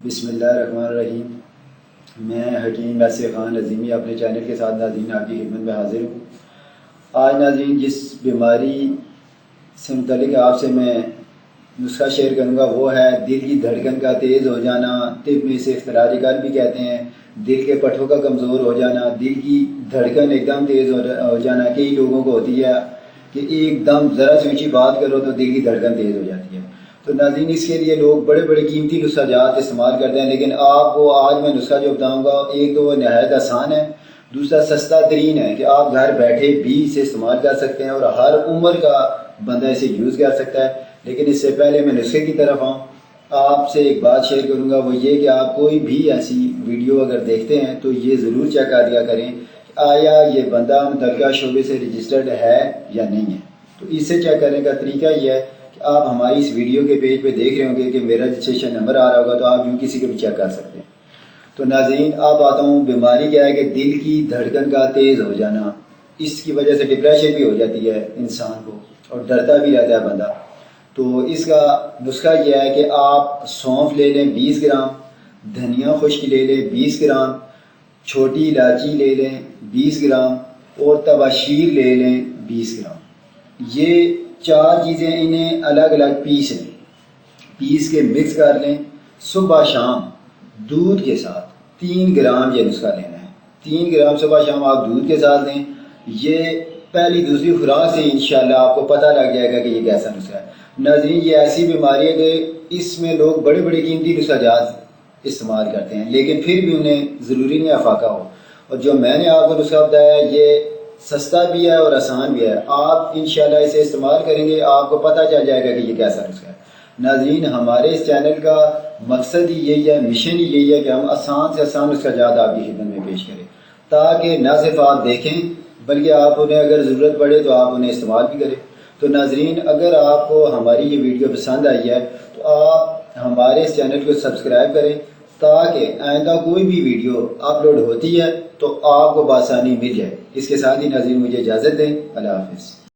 بسم اللہ الرحمن الرحیم۔ میں حکیم یاسر خان عظیمی اپنے چینل کے ساتھ ناظرین آپ کی خدمت میں حاضر ہوں۔ آج ناظرین جس بیماری سے متعلق آپ سے میں نسخہ شیئر کروں گا وہ ہے دل کی دھڑکن کا تیز ہو جانا، طب میں اسے اختراج قلب بھی کہتے ہیں۔ دل کے پٹھوں کا کمزور ہو جانا، دل کی دھڑکن ایک دم تیز ہو جانا، کئی لوگوں کو ہوتی ہے کہ ایک دم ذرا سی اونچی بات کرو تو دل کی دھڑکن تیز ہو جاتی ہے۔ تو ناظرین اس کے لیے لوگ بڑے بڑے قیمتی نسخہ جات استعمال کرتے ہیں، لیکن آپ کو آج میں نسخہ جو بتاؤں گا ایک تو وہ نہایت آسان ہے، دوسرا سستا ترین ہے کہ آپ گھر بیٹھے بھی اسے استعمال کر سکتے ہیں اور ہر عمر کا بندہ اسے یوز کر سکتا ہے۔ لیکن اس سے پہلے میں نسخے کی طرف آؤں، آپ سے ایک بات شیئر کروں گا، وہ یہ کہ آپ کوئی بھی ایسی ویڈیو اگر دیکھتے ہیں تو یہ ضرور چیک کر دیا کریں کہ آیا یہ بندہ متعلقہ شعبے سے رجسٹرڈ ہے یا نہیں ہے۔ تو اس سے چیک کرنے کا طریقہ یہ ہے کہ آپ ہماری اس ویڈیو کے پیج پہ دیکھ رہے ہوں گے کہ میرا رجسٹریشن نمبر آ رہا ہوگا، تو آپ یوں کسی کو بھی چیک کر سکتے ہیں۔ تو ناظرین اب آتا ہوں، بیماری کیا ہے کہ دل کی دھڑکن کا تیز ہو جانا، اس کی وجہ سے ڈپریشن بھی ہو جاتی ہے انسان کو اور ڈرتا بھی رہتا ہے بندہ۔ تو اس کا نسخہ یہ ہے کہ آپ سونف لے لیں 20 گرام، دھنیا خشک لے لیں 20 گرام، چھوٹی الائچی لے لیں 20 گرام اور تباشیر لے لیں 20 گرام۔ یہ چار چیزیں انہیں الگ الگ پیس کے مکس کر لیں۔ صبح شام دودھ کے ساتھ 3 گرام یہ نسخہ لینا ہے، 3 گرام صبح شام آپ دودھ کے ساتھ لیں۔ یہ پہلی دوسری خوراک سے انشاءاللہ آپ کو پتہ لگ جائے گا کہ یہ کیسا نسخہ ہے۔ ناظرین یہ ایسی بیماری ہے کہ اس میں لوگ بڑے بڑے قیمتی نسخہ جات استعمال کرتے ہیں، لیکن پھر بھی انہیں ضروری نہیں افاقہ ہو۔ اور جو میں نے آپ کو نسخہ بتایا ہے یہ سستا بھی ہے اور آسان بھی ہے، آپ انشاءاللہ اسے استعمال کریں گے آپ کو پتہ چل جائے گا کہ یہ کیسا نسخہ ہے۔ ناظرین ہمارے اس چینل کا مقصد ہی یہی ہے، مشن ہی یہی ہے کہ ہم آسان سے آسان نسخہ جات آپ کی خدمت میں پیش کریں، تاکہ نہ صرف آپ دیکھیں بلکہ آپ انہیں اگر ضرورت پڑے تو آپ انہیں استعمال بھی کریں۔ تو ناظرین اگر آپ کو ہماری یہ ویڈیو پسند آئی ہے تو آپ ہمارے اس چینل کو سبسکرائب کریں، تاکہ آئندہ کوئی بھی ویڈیو اپلوڈ ہوتی ہے تو آپ کو بآسانی مل جائے۔ اس کے ساتھ ہی ناظرین مجھے اجازت دیں، اللہ حافظ۔